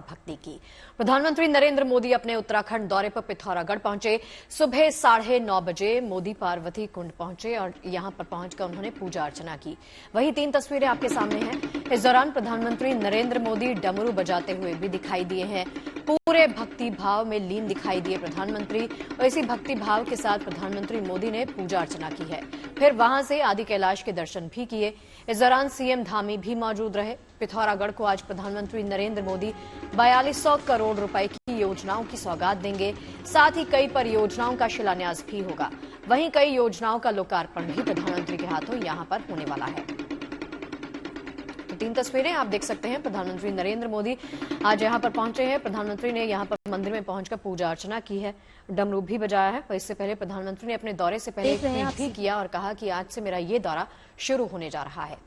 भक्ति की। प्रधानमंत्री नरेंद्र मोदी अपने उत्तराखंड दौरे पर पिथौरागढ़ पहुंचे। सुबह 9:30 बजे मोदी पार्वती कुंड पहुंचे और यहां पर पहुंचकर उन्होंने पूजा अर्चना की। वहीं 3 तस्वीरें आपके सामने हैं। इस दौरान प्रधानमंत्री नरेंद्र मोदी डमरू बजाते हुए भी दिखाई दिए हैं। पूरे भक्ति भाव में लीन दिखाई दिए प्रधानमंत्री और इसी भक्ति भाव के साथ प्रधानमंत्री मोदी ने पूजा अर्चना की है। फिर वहां से आदि कैलाश के दर्शन भी किए। इस दौरान सीएम धामी भी मौजूद रहे। पिथौरागढ़ को आज प्रधानमंत्री नरेंद्र मोदी 4200 करोड़ रुपए की योजनाओं की सौगात देंगे। साथ ही कई परियोजनाओं का शिलान्यास भी होगा। वहीं कई योजनाओं का लोकार्पण भी प्रधानमंत्री के हाथों यहां पर होने वाला है। 3 तस्वीरें आप देख सकते हैं। प्रधानमंत्री नरेंद्र मोदी आज यहां पर पहुंचे हैं। प्रधानमंत्री ने यहां पर मंदिर में पहुंचकर पूजा अर्चना की है, डमरू भी बजाया है। और इससे पहले प्रधानमंत्री ने अपने दौरे से पहले ट्वीट भी किया और कहा कि आज से मेरा ये दौरा शुरू होने जा रहा है।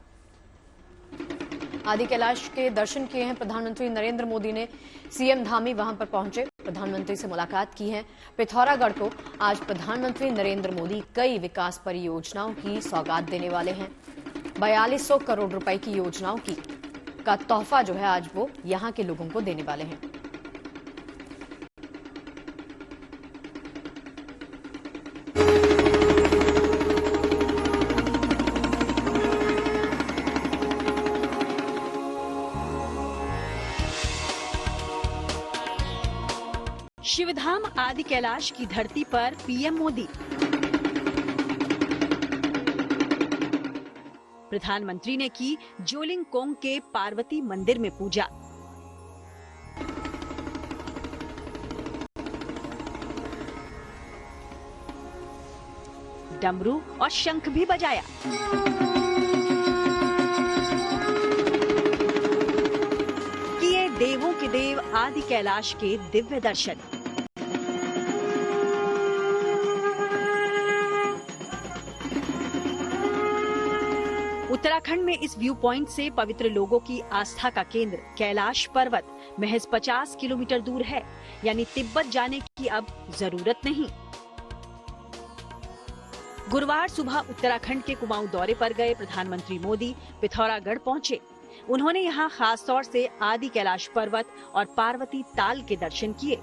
आदि कैलाश के दर्शन किए हैं प्रधानमंत्री नरेंद्र मोदी ने। सीएम धामी वहां पर पहुंचे, प्रधानमंत्री से मुलाकात की है। पिथौरागढ़ को आज प्रधानमंत्री नरेंद्र मोदी कई विकास परियोजनाओं की सौगात देने वाले हैं। 4200 करोड़ रुपए की योजनाओं का तोहफा जो है आज वो यहां के लोगों को देने वाले हैं। शिवधाम आदि कैलाश की धरती पर पीएम मोदी। प्रधानमंत्री ने की जोलिंगकोंग के पार्वती मंदिर में पूजा। डमरू और शंख भी बजाया। किए देवों के देव आदि कैलाश के दिव्य दर्शन। उत्तराखंड में इस व्यू पॉइंट से पवित्र लोगों की आस्था का केंद्र कैलाश पर्वत महज 50 किलोमीटर दूर है, यानी तिब्बत जाने की अब जरूरत नहीं। गुरुवार सुबह उत्तराखंड के कुमाऊं दौरे पर गए प्रधानमंत्री मोदी पिथौरागढ़ पहुंचे। उन्होंने यहां खास तौर से आदि कैलाश पर्वत और पार्वती ताल के दर्शन किए।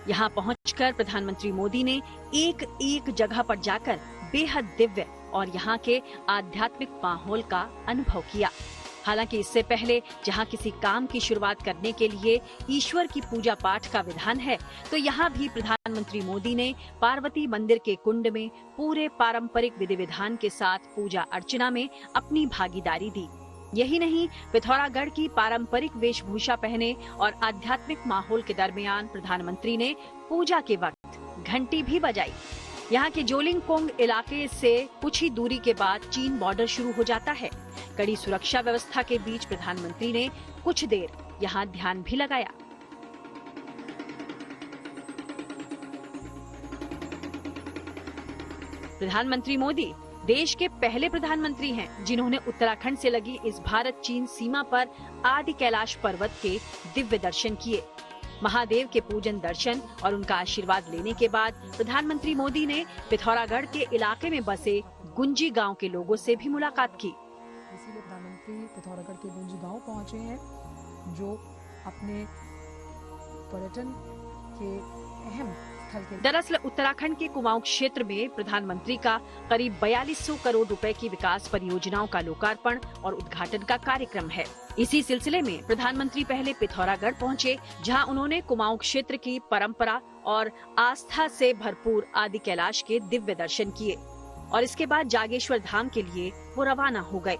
यहां पहुंचकर प्रधानमंत्री मोदी ने एक एक जगह पर जाकर बेहद दिव्य और यहाँ के आध्यात्मिक माहौल का अनुभव किया। हालांकि इससे पहले जहाँ किसी काम की शुरुआत करने के लिए ईश्वर की पूजा पाठ का विधान है, तो यहाँ भी प्रधानमंत्री मोदी ने पार्वती मंदिर के कुंड में पूरे पारंपरिक विधि विधान के साथ पूजा अर्चना में अपनी भागीदारी दी। यही नहीं, पिथौरागढ़ की पारंपरिक वेशभूषा पहने और आध्यात्मिक माहौल के दरमियान प्रधानमंत्री ने पूजा के वक्त घंटी भी बजाई। यहाँ के जोलिंगकोंग इलाके से कुछ ही दूरी के बाद चीन बॉर्डर शुरू हो जाता है। कड़ी सुरक्षा व्यवस्था के बीच प्रधानमंत्री ने कुछ देर यहाँ ध्यान भी लगाया। प्रधानमंत्री मोदी देश के पहले प्रधानमंत्री हैं जिन्होंने उत्तराखंड से लगी इस भारत चीन सीमा पर आदि कैलाश पर्वत के दिव्य दर्शन किए। महादेव के पूजन दर्शन और उनका आशीर्वाद लेने के बाद प्रधानमंत्री मोदी ने पिथौरागढ़ के इलाके में बसे गुंजी गांव के लोगों से भी मुलाकात की। इसीलिए प्रधानमंत्री पिथौरागढ़ के गुंजी गांव पहुंचे हैं, जो अपने पर्यटन के अहम स्थल के। दरअसल उत्तराखंड के कुमाऊं क्षेत्र में प्रधानमंत्री का करीब 4200 करोड़ रुपए की विकास परियोजनाओं का लोकार्पण और उद्घाटन का कार्यक्रम है। इसी सिलसिले में प्रधानमंत्री पहले पिथौरागढ़ पहुंचे, जहां उन्होंने कुमाऊं क्षेत्र की परंपरा और आस्था से भरपूर आदि कैलाश के दिव्य दर्शन किए और इसके बाद जागेश्वर धाम के लिए वो रवाना हो गए।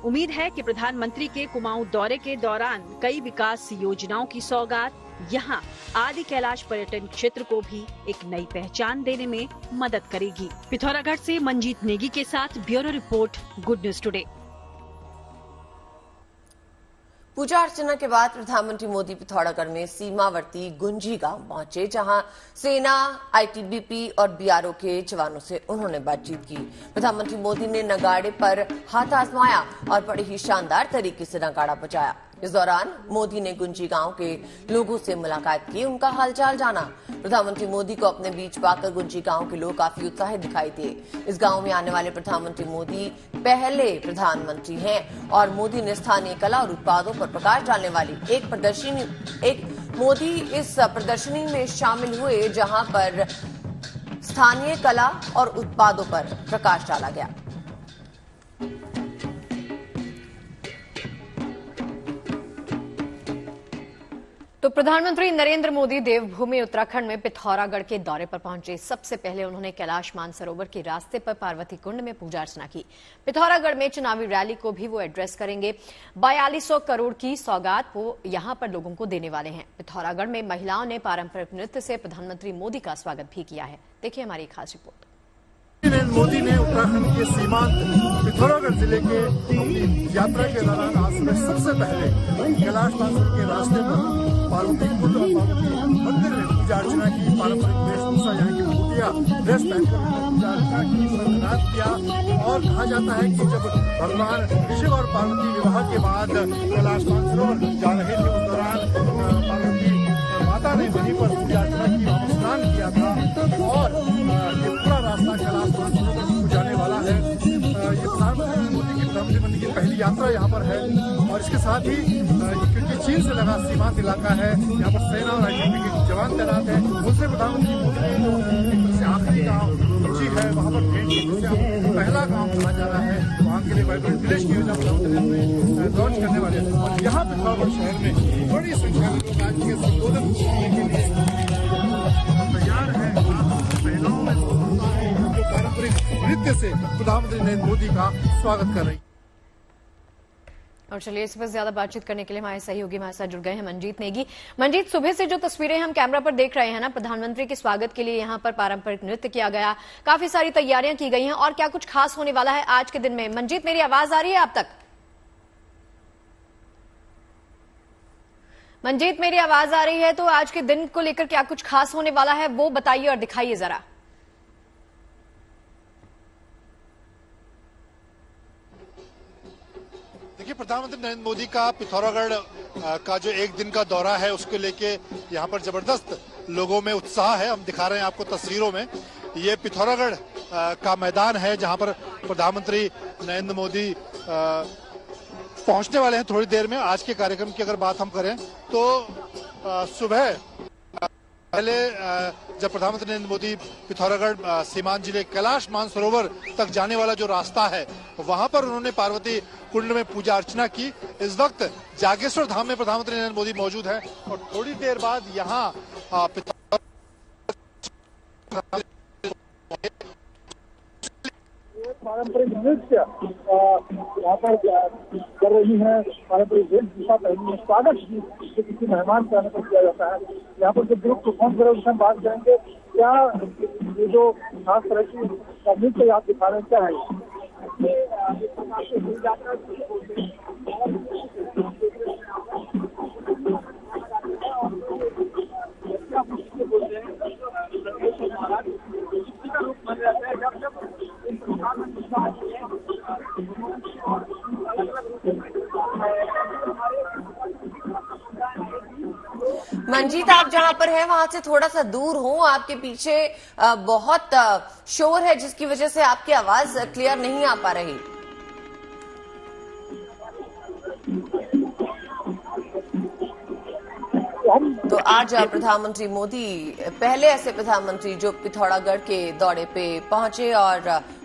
उम्मीद है कि प्रधानमंत्री के कुमाऊं दौरे के दौरान कई विकास योजनाओं की सौगात यहाँ आदि कैलाश पर्यटन क्षेत्र को भी एक नई पहचान देने में मदद करेगी। पिथौरागढ़ से मंजीत नेगी के साथ bureau report, good news today. पूजा अर्चना के बाद प्रधानमंत्री मोदी पिथौरागढ़ में सीमावर्ती गुंजी गांव पहुंचे, जहां सेना, आईटीबीपी और बीआरओ के जवानों से उन्होंने बातचीत की। प्रधानमंत्री मोदी ने नगाड़े पर हाथ आजमाया और बड़े ही शानदार तरीके से नगाड़ा बजाया। इस दौरान मोदी ने गुंजी गांव के लोगों से मुलाकात की, उनका हालचाल जाना। प्रधानमंत्री मोदी को अपने बीच पाकर गुंजी गांव के लोग काफी उत्साहित दिखाई दिए। इस गांव में आने वाले प्रधानमंत्री मोदी पहले प्रधानमंत्री हैं और मोदी ने स्थानीय कला और उत्पादों पर प्रकाश डालने वाली मोदी इस प्रदर्शनी में शामिल हुए, जहां पर स्थानीय कला और उत्पादों पर प्रकाश डाला गया। तो प्रधानमंत्री नरेंद्र मोदी देवभूमि उत्तराखंड में पिथौरागढ़ के दौरे पर पहुंचे। सबसे पहले उन्होंने कैलाश मानसरोवर के रास्ते पर पार्वती कुंड में पूजा अर्चना की। पिथौरागढ़ में चुनावी रैली को भी वो एड्रेस करेंगे। 4200 करोड़ की सौगात वो यहां पर लोगों को देने वाले हैं। पिथौरागढ़ में महिलाओं ने पारंपरिक नृत्य से प्रधानमंत्री मोदी का स्वागत भी किया है। देखिए हमारी खास रिपोर्ट। मोदी ने उत्तराखंड के सीमांत पिथौरागढ़ जिले के अपनी यात्रा के दौरान आज सुबह सबसे पहले कैलाश मानसरोवर के रास्ते पर पार्वती कुंड और पार्वती मंदिर में पूजा अर्चना की। पारंपरिक वेशभूषा यानी कि भूतिया ड्रेस पहनकर पूजा अर्चना की, संगनाद किया। और कहा जाता है कि जब भगवान शिव और पार्वती विवाह के बाद कैलाश मानसरोवर जा रहे थे, उस दौरान पार्वती माता ने वहीं पर पूजा अर्चना की, वहां स्नान किया था। और ये पूरा रास्ता कैलाश मानसरोवर को जाने वाला है। ये प्रधानमंत्री मोदी की प्रधानमंत्री की पहली यात्रा यहाँ पर है। और इसके साथ ही क्योंकि चीन से लगा सीमांत इलाका है, यहाँ पर सेना और आईटीबीपी के जवान तैनात हैं, उनसे प्रधानमंत्री मोदी ने जो आखिरी गाँव गुंजी है वहाँ पर भेंट की, जिसे पहला गाँव कहा जा रहा है। वहाँ के लिए वाइब्रेंट विलेज की योजना प्रधानमंत्री ने लॉन्च करने वाले हैं। और यहाँ पिथौरागढ़ शहर में बड़ी संख्या में लोग आज के संबोधन करने के लिए तैयार है। महिलाओं में पारंपरिक नृत्य से प्रधानमंत्री नरेंद्र मोदी का स्वागत कर रही। और चलिए इस पर ज्यादा बातचीत करने के लिए हमारे सहयोगी हमारे साथ जुड़ गए हैं मंजीत नेगी। मंजीत, सुबह से जो तस्वीरें हम कैमरा पर देख रहे हैं ना, प्रधानमंत्री के स्वागत के लिए यहाँ पर पारंपरिक नृत्य किया गया, काफी सारी तैयारियां की गई हैं, और क्या कुछ खास होने वाला है आज के दिन में? मंजीत, मेरी आवाज आ रही है आप तक? मंजीत, मेरी आवाज आ रही है तो आज के दिन को लेकर क्या कुछ खास होने वाला है वो बताइए और दिखाइए जरा। देखिए, प्रधानमंत्री नरेंद्र मोदी का पिथौरागढ़ का जो एक दिन का दौरा है उसको लेके यहाँ पर जबरदस्त लोगों में उत्साह है। हम दिखा रहे हैं आपको तस्वीरों में। ये पिथौरागढ़ का मैदान है जहाँ पर प्रधानमंत्री नरेंद्र मोदी पहुंचने वाले हैं थोड़ी देर में। आज के कार्यक्रम की अगर बात हम करें तो सुबह पहले जब प्रधानमंत्री नरेंद्र मोदी पिथौरागढ़ सीमांत जिले कैलाश मानसरोवर तक जाने वाला जो रास्ता है वहां पर उन्होंने पार्वती कुंड में पूजा अर्चना की। इस वक्त जागेश्वर धाम में प्रधानमंत्री नरेंद्र मोदी मौजूद है और थोड़ी देर बाद यहाँ पारंपरिक नृत्य यहाँ पर कर रही है। पारंपरिक वेशभूषा पहनी है। स्वागत जो किसी मेहमान के आने पर किया जाता है। यहाँ पर जो ग्रुप परफॉर्म करे उससे हम बात करेंगे। क्या ये जो खास तरह की नृत्य आप दिखा रहे हैं क्या है? मंजीत, आप जहां पर हैं वहां से थोड़ा सा दूर हो, आपके पीछे बहुत शोर है जिसकी वजह से आपकी आवाज क्लियर नहीं आ पा रही। तो आज प्रधानमंत्री मोदी पहले ऐसे प्रधानमंत्री जो पिथौरागढ़ के दौरे पे पहुंचे और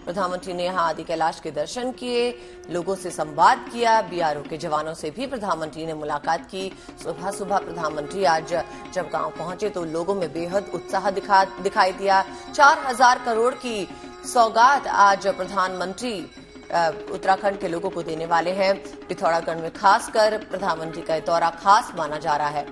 प्रधानमंत्री ने यहां आदि कैलाश के दर्शन किए, लोगों से संवाद किया, बीआरओ के जवानों से भी प्रधानमंत्री ने मुलाकात की। सुबह सुबह प्रधानमंत्री आज जब गांव पहुंचे तो लोगों में बेहद उत्साह दिखाई दिया। 4000 करोड़ की सौगात आज प्रधानमंत्री उत्तराखंड के लोगों को देने वाले हैं। पिथौरागढ़ में खासकर प्रधानमंत्री का दौरा खास माना जा रहा है।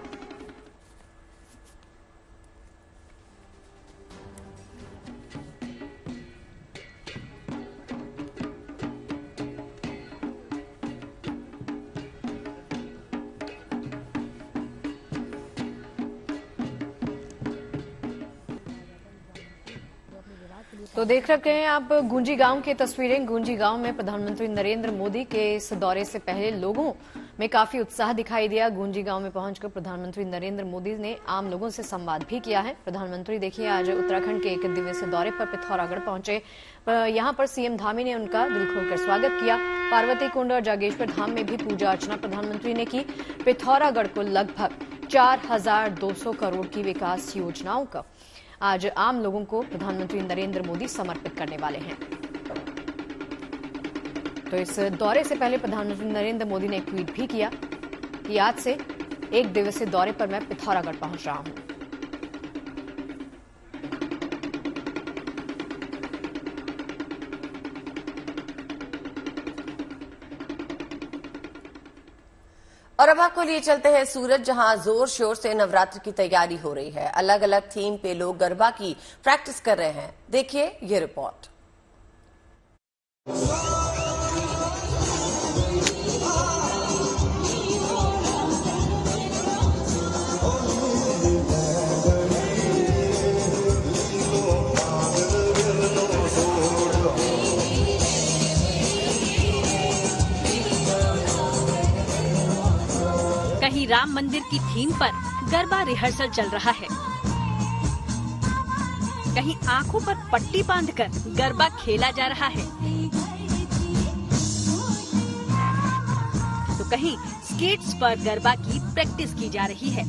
तो देख रहे हैं आप गुंजी गांव की तस्वीरें। गुंजी गांव में प्रधानमंत्री नरेंद्र मोदी के इस दौरे से पहले लोगों में काफी उत्साह दिखाई दिया। गुंजी गांव में पहुंचकर प्रधानमंत्री नरेंद्र मोदी ने आम लोगों से संवाद भी किया है। प्रधानमंत्री देखिए आज उत्तराखंड के एक दिवसीय दौरे पर पिथौरागढ़ पहुंचे। यहां पर सीएम धामी ने उनका दिल खोलकर स्वागत किया। पार्वती कुंड और जागेश्वर धाम में भी पूजा अर्चना प्रधानमंत्री ने की। पिथौरागढ़ को लगभग 4200 करोड़ की विकास योजनाओं का आज आम लोगों को प्रधानमंत्री नरेंद्र मोदी समर्पित करने वाले हैं। तो इस दौरे से पहले प्रधानमंत्री नरेंद्र मोदी ने एक ट्वीट भी किया कि आज से एक दिवसीय दौरे पर मैं पिथौरागढ़ पहुंच रहा हूं। और अब आपको लिए चलते हैं सूरत, जहां जोर शोर से नवरात्र की तैयारी हो रही है। अलग अलग थीम पे लोग गरबा की प्रैक्टिस कर रहे हैं। देखिए ये रिपोर्ट। कहीं राम मंदिर की थीम पर गरबा रिहर्सल चल रहा है, कहीं आंखों पर पट्टी बांधकर गरबा खेला जा रहा है, तो कहीं स्केट्स पर गरबा की प्रैक्टिस की जा रही है।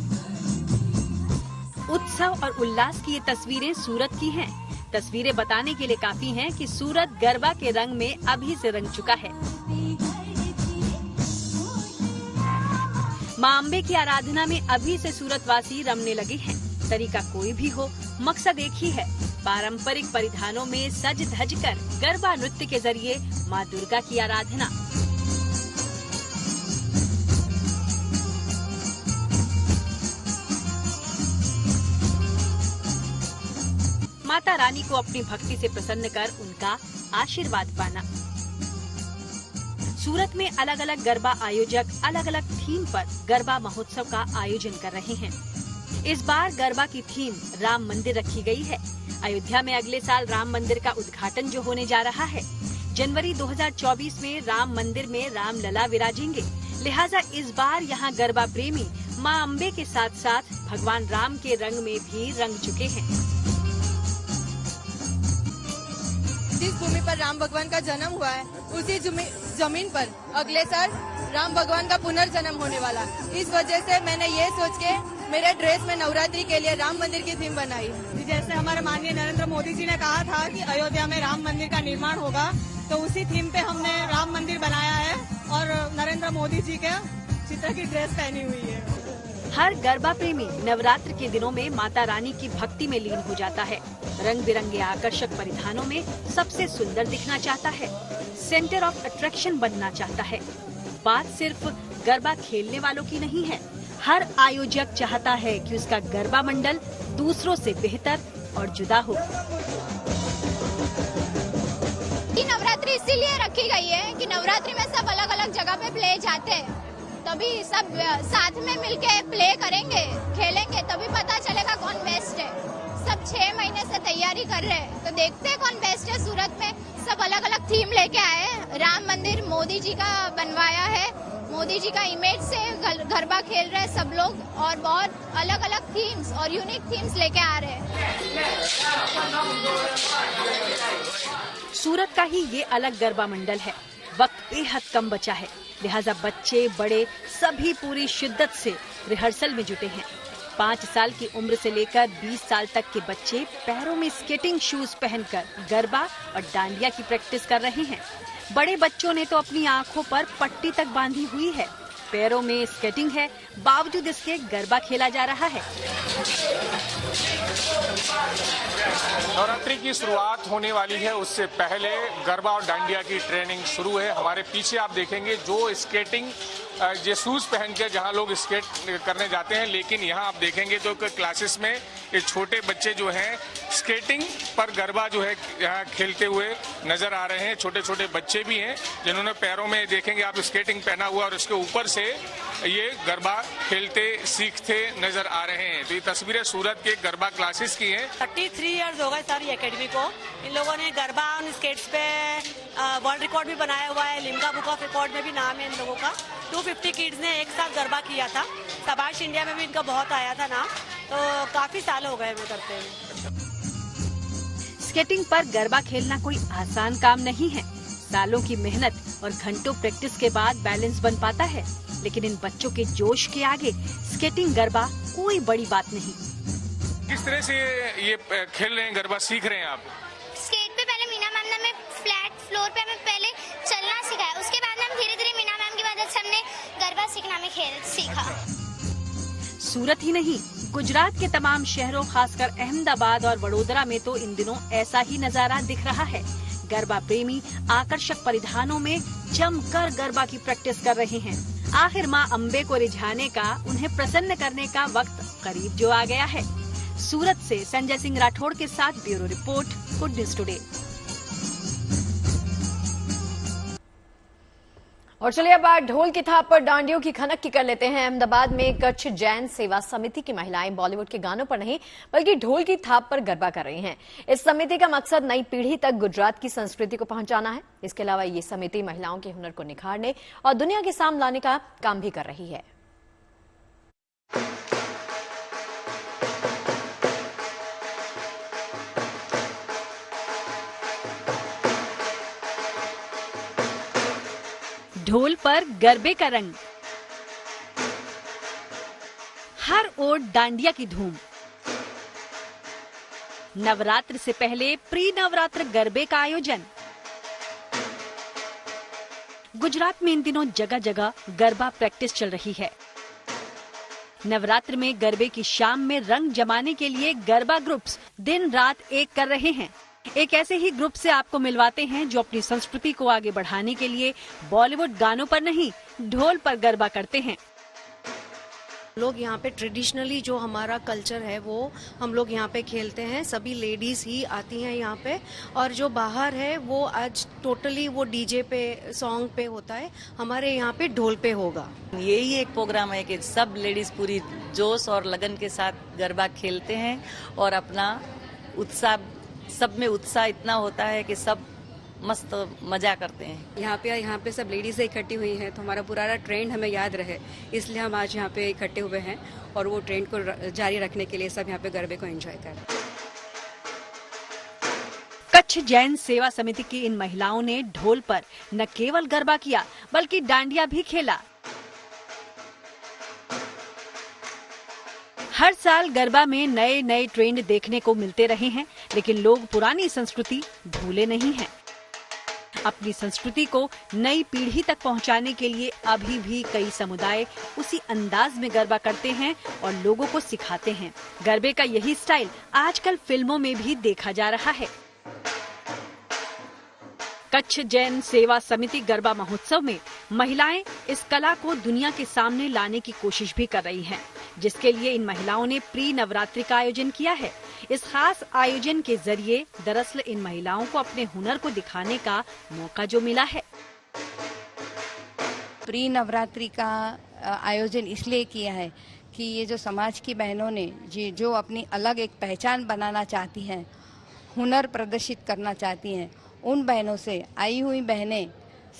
उत्सव और उल्लास की ये तस्वीरें सूरत की हैं। तस्वीरें बताने के लिए काफी हैं कि सूरत गरबा के रंग में अभी से रंग चुका है। मां अम्बे की आराधना में अभी से सूरतवासी रमने लगे हैं। तरीका कोई भी हो, मकसद एक ही है, पारंपरिक परिधानों में सज धज कर गरबा नृत्य के जरिए मां दुर्गा की आराधना। माता रानी को अपनी भक्ति से प्रसन्न कर उनका आशीर्वाद पाना। सूरत में अलग अलग गरबा आयोजक अलग अलग थीम पर गरबा महोत्सव का आयोजन कर रहे हैं। इस बार गरबा की थीम राम मंदिर रखी गई है। अयोध्या में अगले साल राम मंदिर का उद्घाटन जो होने जा रहा है, जनवरी 2024 में राम मंदिर में राम लला विराजेंगे। लिहाजा इस बार यहाँ गरबा प्रेमी मां अम्बे के साथ साथ भगवान राम के रंग में भी रंग चुके हैं। जिस भूमि पर राम भगवान का जन्म हुआ है, उसी जमीन पर अगले साल राम भगवान का पुनर्जन्म होने वाला। इस वजह से मैंने ये सोच के मेरे ड्रेस में नवरात्रि के लिए राम मंदिर की थीम बनाई। जैसे हमारे माननीय नरेंद्र मोदी जी ने कहा था कि अयोध्या में राम मंदिर का निर्माण होगा, तो उसी थीम पे हमने राम मंदिर बनाया है और नरेंद्र मोदी जी के चित्र की ड्रेस पहनी हुई है। हर गरबा प्रेमी नवरात्र के दिनों में माता रानी की भक्ति में लीन हो जाता है। रंग बिरंगे आकर्षक परिधानों में सबसे सुंदर दिखना चाहता है, सेंटर ऑफ अट्रैक्शन बनना चाहता है। बात सिर्फ गरबा खेलने वालों की नहीं है, हर आयोजक चाहता है कि उसका गरबा मंडल दूसरों से बेहतर और जुदा हो। नवरात्रि इसीलिए रखी गई है कि नवरात्रि में सब अलग अलग जगह पे प्ले जाते हैं, तभी सब साथ में मिलके प्ले करेंगे, खेलेंगे, तभी पता चलेगा कौन बेस्ट है। सब 6 महीने से तैयारी कर रहे हैं, तो देखते हैं कौन बेस्ट है। सूरत में सब अलग अलग थीम लेके आए हैं। राम मंदिर मोदी जी का बनवाया है, मोदी जी का इमेज से गरबा खेल रहे हैं सब लोग, और बहुत अलग अलग थीम्स और यूनिक थीम्स लेके आ रहे हैं। सूरत का ही ये अलग गरबा मंडल है। वक्त बेहद कम बचा है, लिहाजा बच्चे बड़े सभी पूरी शिद्दत से रिहर्सल में जुटे हैं। 5 साल की उम्र से लेकर 20 साल तक के बच्चे पैरों में स्केटिंग शूज पहनकर गरबा और डांडिया की प्रैक्टिस कर रहे हैं। बड़े बच्चों ने तो अपनी आंखों पर पट्टी तक बांधी हुई है। पैरों में स्केटिंग है, बावजूद इसके गरबा खेला जा रहा है। नवरात्रि की शुरुआत होने वाली है, उससे पहले गरबा और डांडिया की ट्रेनिंग शुरू है। हमारे पीछे आप देखेंगे जो स्केटिंग ये शूज पहन के जहाँ लोग स्केट करने जाते हैं, लेकिन यहाँ आप देखेंगे तो क्लासेस में ये छोटे बच्चे जो हैं स्केटिंग पर गरबा जो है यहाँ खेलते हुए नजर आ रहे हैं। छोटे छोटे बच्चे भी हैं जिन्होंने पैरों में देखेंगे आप स्केटिंग पहना हुआ और उसके ऊपर से ये गरबा खेलते सीखते नजर आ रहे हैं। तो ये तस्वीरें सूरत के गरबा क्लासेस की हैं। 33 इयर्स हो गए सारी एकेडमी को। इन लोगों ने गरबा और स्केट्स पे वर्ल्ड रिकॉर्ड भी बनाया हुआ है, लिम्का बुक ऑफ रिकॉर्ड में भी नाम है इन लोगों का। 250 किड्स ने एक साथ गरबा किया था। शाबाश इंडिया में भी इनका बहुत आया था नाम, तो काफी साल हो गए वो करते हुए। स्केटिंग पर गरबा खेलना कोई आसान काम नहीं है। सालों की मेहनत और घंटों प्रैक्टिस के बाद बैलेंस बन पाता है, लेकिन इन बच्चों के जोश के आगे स्केटिंग गरबा कोई बड़ी बात नहीं। किस तरह से ये खेल रहे हैं, गरबा सीख रहे हैं आप? स्केट पे पहले मीना मैम ने हमें फ्लैट फ्लोर पे हमें पहले चलना सिखाया, उसके बाद हम धीरे धीरे मीना मैम की मदद से हमने गरबा सीखना में खेल सीखा। सूरत ही नहीं, गुजरात के तमाम शहरों खासकर अहमदाबाद और वडोदरा में तो इन दिनों ऐसा ही नजारा दिख रहा है। गरबा प्रेमी आकर्षक परिधानों में जमकर गरबा की प्रैक्टिस कर रहे हैं। आखिर मां अम्बे को रिझाने का, उन्हें प्रसन्न करने का वक्त करीब जो आ गया है। सूरत से संजय सिंह राठौड़ के साथ bureau report, good news today. और चलिए अब ढोल की थाप पर डांडियों की खनक की कर लेते हैं। अहमदाबाद में कच्छ जैन सेवा समिति की महिलाएं बॉलीवुड के गानों पर नहीं बल्कि ढोल की थाप पर गरबा कर रही हैं। इस समिति का मकसद नई पीढ़ी तक गुजरात की संस्कृति को पहुंचाना है। इसके अलावा ये समिति महिलाओं के हुनर को निखारने और दुनिया के सामने लाने का काम भी कर रही है। ढोल पर गरबे का रंग, हर ओर डांडिया की धूम। नवरात्र से पहले प्री नवरात्र गरबे का आयोजन। गुजरात में इन दिनों जगह जगह गरबा प्रैक्टिस चल रही है। नवरात्र में गरबे की शाम में रंग जमाने के लिए गरबा ग्रुप्स दिन रात एक कर रहे हैं। एक ऐसे ही ग्रुप से आपको मिलवाते हैं जो अपनी संस्कृति को आगे बढ़ाने के लिए बॉलीवुड गानों पर नहीं ढोल पर गरबा करते हैं। लोग यहाँ पे ट्रेडिशनली जो हमारा कल्चर है वो हम लोग यहाँ पे खेलते हैं। सभी लेडीज ही आती हैं यहाँ पे, और जो बाहर है वो आज टोटली वो डीजे पे सॉन्ग पे होता है, हमारे यहाँ पे ढोल पे होगा। यही एक प्रोग्राम है कि सब लेडीज पूरी जोश और लगन के साथ गरबा खेलते हैं और अपना उत्साह, सब में उत्साह इतना होता है कि सब मस्त मजा करते हैं। यहाँ पे सब लेडीज इकट्ठी हुई हैं, तो हमारा पुराना ट्रेंड हमें याद रहे, इसलिए हम आज यहाँ पे इकट्ठे हुए हैं और वो ट्रेंड को जारी रखने के लिए सब यहाँ पे गरबे को एंजॉय कर रहे हैं। कच्छ जैन सेवा समिति की इन महिलाओं ने ढोल पर न केवल गरबा किया बल्कि डांडिया भी खेला। हर साल गरबा में नए नए ट्रेंड देखने को मिलते रहे हैं, लेकिन लोग पुरानी संस्कृति भूले नहीं हैं। अपनी संस्कृति को नई पीढ़ी तक पहुंचाने के लिए अभी भी कई समुदाय उसी अंदाज में गरबा करते हैं और लोगों को सिखाते हैं। गरबे का यही स्टाइल आजकल फिल्मों में भी देखा जा रहा है। कच्छ जैन सेवा समिति गरबा महोत्सव में महिलाएं इस कला को दुनिया के सामने लाने की कोशिश भी कर रही हैं, जिसके लिए इन महिलाओं ने प्री नवरात्रि का आयोजन किया है। इस खास आयोजन के जरिए दरअसल इन महिलाओं को अपने हुनर को दिखाने का मौका जो मिला है। प्री नवरात्रि का आयोजन इसलिए किया है कि ये जो समाज की बहनों ने जो अपनी अलग एक पहचान बनाना चाहती हैं, हुनर प्रदर्शित करना चाहती हैं, उन बहनों से आई हुई बहनें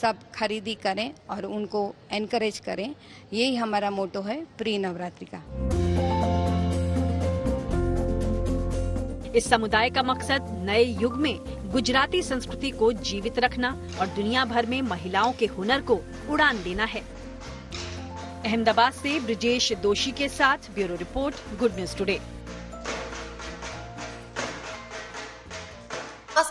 सब खरीदी करें और उनको एनकरेज करें। यही हमारा मोटो है प्री नवरात्रि का। इस समुदाय का मकसद नए युग में गुजराती संस्कृति को जीवित रखना और दुनिया भर में महिलाओं के हुनर को उड़ान देना है। अहमदाबाद से ब्रिजेश दोषी के साथ bureau report, good news today.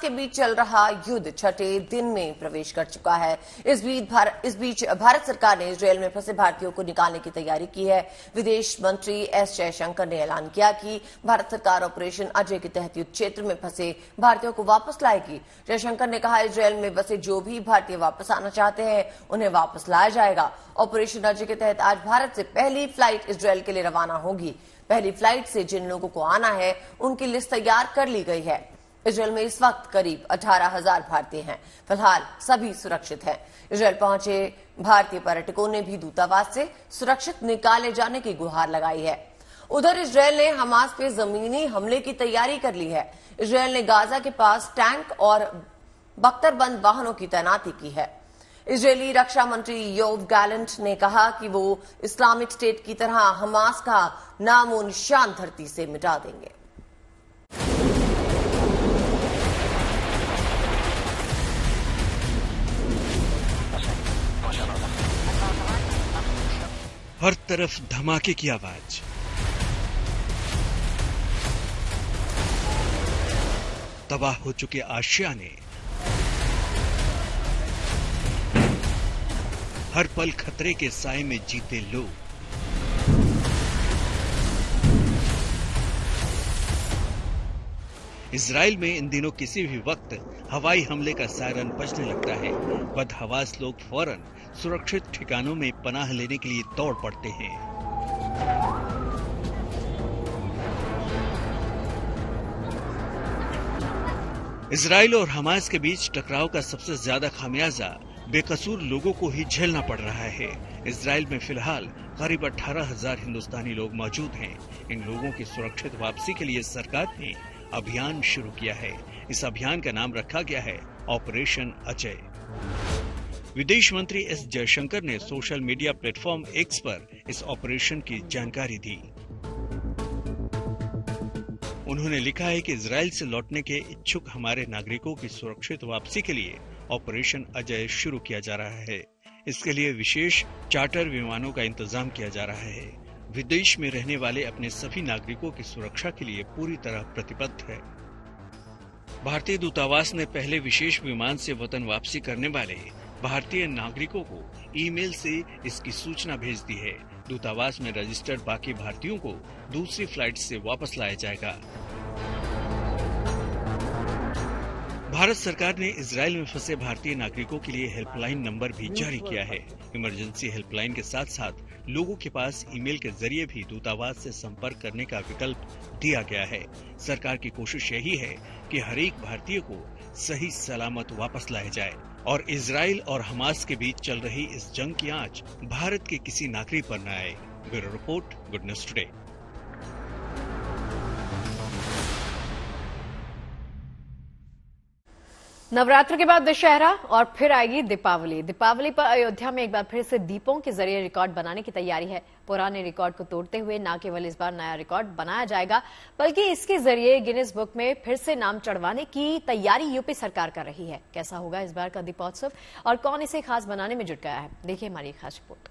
के बीच चल रहा युद्ध छठे दिन में प्रवेश कर चुका है। इस बीच भारत सरकार ने इजरायल में फंसे भारतीयों को निकालने की तैयारी की है। विदेश मंत्री एस जयशंकर ने ऐलान किया कि भारत सरकार ऑपरेशन अजय के तहत युद्ध क्षेत्र में फंसे भारतीयों को वापस लाएगी। जयशंकर ने कहा, इजरायल में बसे जो भी भारतीय वापस आना चाहते हैं उन्हें वापस लाया जाएगा। ऑपरेशन अजय के तहत आज भारत से पहली फ्लाइट इजरायल के लिए रवाना होगी। पहली फ्लाइट से जिन लोगों को आना है उनकी लिस्ट तैयार कर ली गई है। इजरायल में इस वक्त करीब 18,000 भारतीय हैं। फिलहाल सभी सुरक्षित हैं। इजरायल पहुंचे भारतीय पर्यटकों ने भी दूतावास से सुरक्षित निकाले जाने की गुहार लगाई है। उधर इजरायल ने हमास पे जमीनी हमले की तैयारी कर ली है। इजरायल ने गाजा के पास टैंक और बख्तरबंद वाहनों की तैनाती की है। इजरायली रक्षा मंत्री योव गैलेंट ने कहा कि वो इस्लामिक स्टेट की तरह हमास का नामो निशान धरती से मिटा देंगे। हर तरफ धमाके की आवाज, तबाह हो चुके आशियाने, हर पल खतरे के साए में जीते लोग। इजराइल में इन दिनों किसी भी वक्त हवाई हमले का सायरन बजने लगता है। बदहवास लोग फौरन सुरक्षित ठिकानों में पनाह लेने के लिए दौड़ पड़ते हैं। इजराइल और हमास के बीच टकराव का सबसे ज्यादा खामियाजा बेकसूर लोगों को ही झेलना पड़ रहा है। इजराइल में फिलहाल करीब 18,000 हिंदुस्तानी लोग मौजूद हैं। इन लोगों की सुरक्षित वापसी के लिए सरकार ने अभियान शुरू किया है। इस अभियान का नाम रखा गया है ऑपरेशन अजय। विदेश मंत्री एस जयशंकर ने सोशल मीडिया प्लेटफॉर्म एक्स पर इस ऑपरेशन की जानकारी दी। उन्होंने लिखा है कि इजराइल से लौटने के इच्छुक हमारे नागरिकों की सुरक्षित वापसी के लिए ऑपरेशन अजय शुरू किया जा रहा है। इसके लिए विशेष चार्टर विमानों का इंतजाम किया जा रहा है। विदेश में रहने वाले अपने सभी नागरिकों की सुरक्षा के लिए पूरी तरह प्रतिबद्ध है। भारतीय दूतावास ने पहले विशेष विमान से वतन वापसी करने वाले भारतीय नागरिकों को ईमेल से इसकी सूचना भेज दी है। दूतावास में रजिस्टर्ड बाकी भारतीयों को दूसरी फ्लाइट से वापस लाया जाएगा। भारत सरकार ने इजराइल में फंसे भारतीय नागरिकों के लिए हेल्पलाइन नंबर भी जारी किया है। इमरजेंसी हेल्पलाइन के साथ साथ लोगों के पास ईमेल के जरिए भी दूतावास से संपर्क करने का विकल्प दिया गया है। सरकार की कोशिश यही है कि हर एक भारतीय को सही सलामत वापस लाया जाए और इजराइल और हमास के बीच चल रही इस जंग की आंच भारत के किसी नागरिक पर न आए। Bureau report, good news today. Navratra के बाद दशहरा और फिर आएगी दीपावली। दीपावली पर अयोध्या में एक बार फिर से दीपों के जरिए रिकॉर्ड बनाने की तैयारी है। पुराने रिकॉर्ड को तोड़ते हुए न केवल इस बार नया रिकॉर्ड बनाया जाएगा, बल्कि इसके जरिए गिनीज बुक में फिर से नाम चढ़वाने की तैयारी यूपी सरकार कर रही है। कैसा होगा इस बार का दीपोत्सव और कौन इसे खास बनाने में जुट गया है, देखिए हमारी खास रिपोर्ट।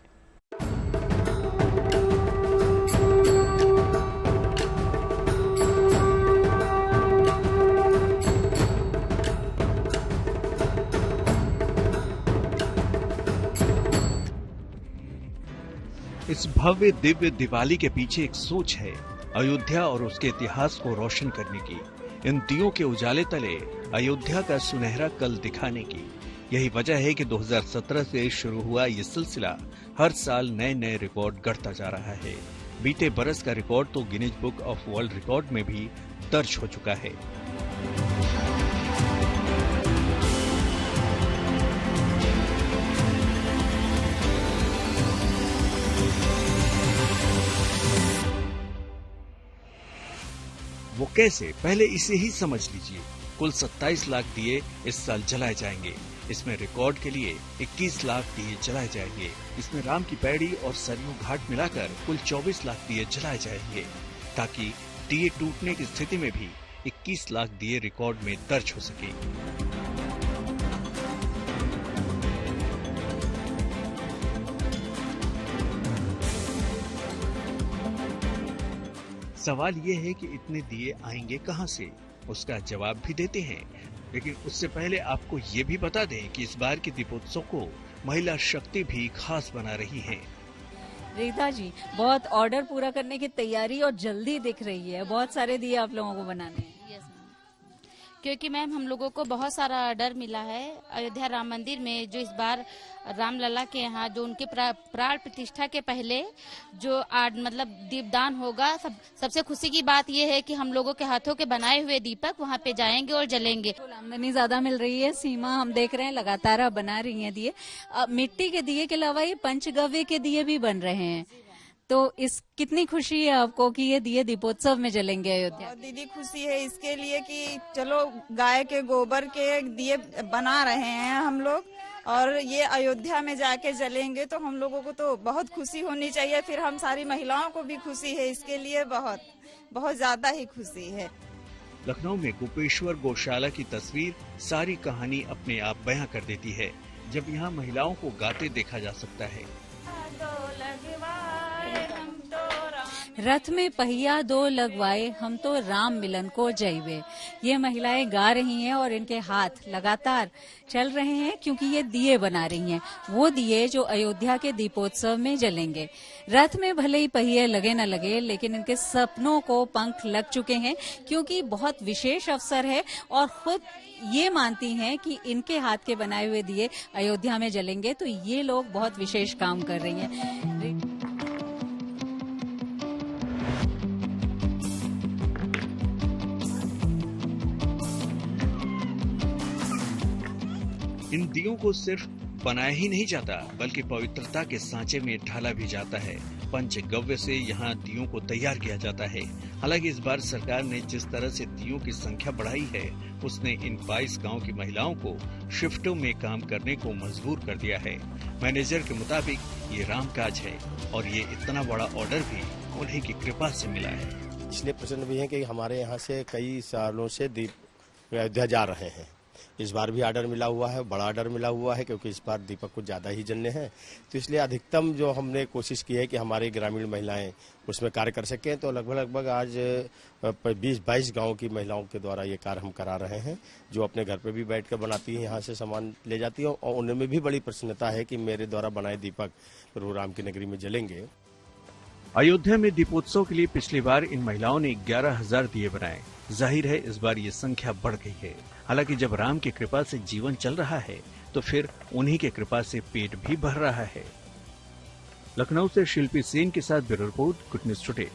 इस भव्य दिव्य दिवाली के पीछे एक सोच है, अयोध्या और उसके इतिहास को रोशन करने की। इन दियों के उजाले तले अयोध्या का सुनहरा कल दिखाने की। यही वजह है कि 2017 से शुरू हुआ ये सिलसिला हर साल नए नए रिकॉर्ड गढ़ता जा रहा है। बीते बरस का रिकॉर्ड तो Guinness book of world record में भी दर्ज हो चुका है। वो कैसे, पहले इसे ही समझ लीजिए। कुल 27 लाख दिए इस साल जलाए जाएंगे। इसमें रिकॉर्ड के लिए 21 लाख दिए जलाए जाएंगे। इसमें राम की पैड़ी और सरयू घाट मिलाकर कुल 24 लाख दिए जलाए जाएंगे, ताकि दिए टूटने की स्थिति में भी 21 लाख दिए रिकॉर्ड में दर्ज हो सके। सवाल ये है कि इतने दिए आएंगे कहां से? उसका जवाब भी देते हैं, लेकिन उससे पहले आपको ये भी बता दें कि इस बार के दीपोत्सव को महिला शक्ति भी खास बना रही हैं। रीता जी, बहुत ऑर्डर पूरा करने की तैयारी और जल्दी दिख रही है। बहुत सारे दिए आप लोगों को बनाने हैं। क्योंकि मैम हम लोगों को बहुत सारा ऑर्डर मिला है। अयोध्या राम मंदिर में जो इस बार रामलला के यहाँ जो उनके प्राण प्रतिष्ठा के पहले जो मतलब दीपदान होगा, सबसे खुशी की बात यह है कि हम लोगों के हाथों के बनाए हुए दीपक वहाँ पे जाएंगे और जलेंगे। आमदनी ज्यादा मिल रही है। सीमा हम देख रहे हैं लगातार आप बना रही हैं दिए। मिट्टी के दिए के अलावा ये पंचगव्य के दिए भी बन रहे हैं, तो इस कितनी खुशी है आपको कि ये दिए दीपोत्सव में जलेंगे अयोध्या? दीदी खुशी है इसके लिए कि चलो गाय के गोबर के दिए बना रहे हैं हम लोग, और ये अयोध्या में जाके जलेंगे तो हम लोगों को तो बहुत खुशी होनी चाहिए। फिर हम सारी महिलाओं को भी खुशी है, इसके लिए बहुत बहुत ज्यादा ही खुशी है। लखनऊ में गोपेश्वर गौशाला की तस्वीर सारी कहानी अपने आप बयां कर देती है, जब यहाँ महिलाओं को गाते देखा जा सकता है। रथ में पहिया दो लगवाए, हम तो राम मिलन को जइबे। ये महिलाएं गा रही हैं और इनके हाथ लगातार चल रहे हैं क्योंकि ये दिए बना रही हैं, वो दिए जो अयोध्या के दीपोत्सव में जलेंगे। रथ में भले ही पहिए लगे न लगे, लेकिन इनके सपनों को पंख लग चुके हैं क्योंकि बहुत विशेष अवसर है और खुद ये मानती हैं कि इनके हाथ के बनाए हुए दिए अयोध्या में जलेंगे, तो ये लोग बहुत विशेष काम कर रही हैं। इन दियों को सिर्फ बनाया ही नहीं जाता, बल्कि पवित्रता के सांचे में ढाला भी जाता है। पंचगव्य से यहाँ दियों को तैयार किया जाता है। हालांकि इस बार सरकार ने जिस तरह से दियों की संख्या बढ़ाई है, उसने इन 22 गांव की महिलाओं को शिफ्टों में काम करने को मजबूर कर दिया है। मैनेजर के मुताबिक ये रामकाज है और ये इतना बड़ा ऑर्डर भी उन्हीं की कृपा से मिला है। इसलिए प्रसन्न भी है कि हमारे यहाँ से कई सालों से दीप अयोध्या जा रहे हैं। इस बार भी ऑर्डर मिला हुआ है, बड़ा ऑर्डर मिला हुआ है क्योंकि इस बार दीपक कुछ ज़्यादा ही जलने हैं। तो इसलिए अधिकतम जो हमने कोशिश की है कि हमारी ग्रामीण महिलाएं उसमें कार्य कर सकें, तो लगभग आज 20-22 गांव की महिलाओं के द्वारा ये कार्य हम करा रहे हैं, जो अपने घर पे भी बैठ कर बनाती हैं, यहाँ से सामान ले जाती हैं और उनमें भी बड़ी प्रसन्नता है कि मेरे द्वारा बनाए दीपक प्रभु राम की नगरी में जलेंगे। अयोध्या में दीपोत्सव के लिए पिछली बार इन महिलाओं ने 11,000 दिए बनाए। जाहिर है इस बार ये संख्या बढ़ गई है। हालांकि जब राम की कृपा से जीवन चल रहा है तो फिर उन्हीं की कृपा से पेट भी भर रहा है। लखनऊ से शिल्पी सेन के साथ bureau report, good news today.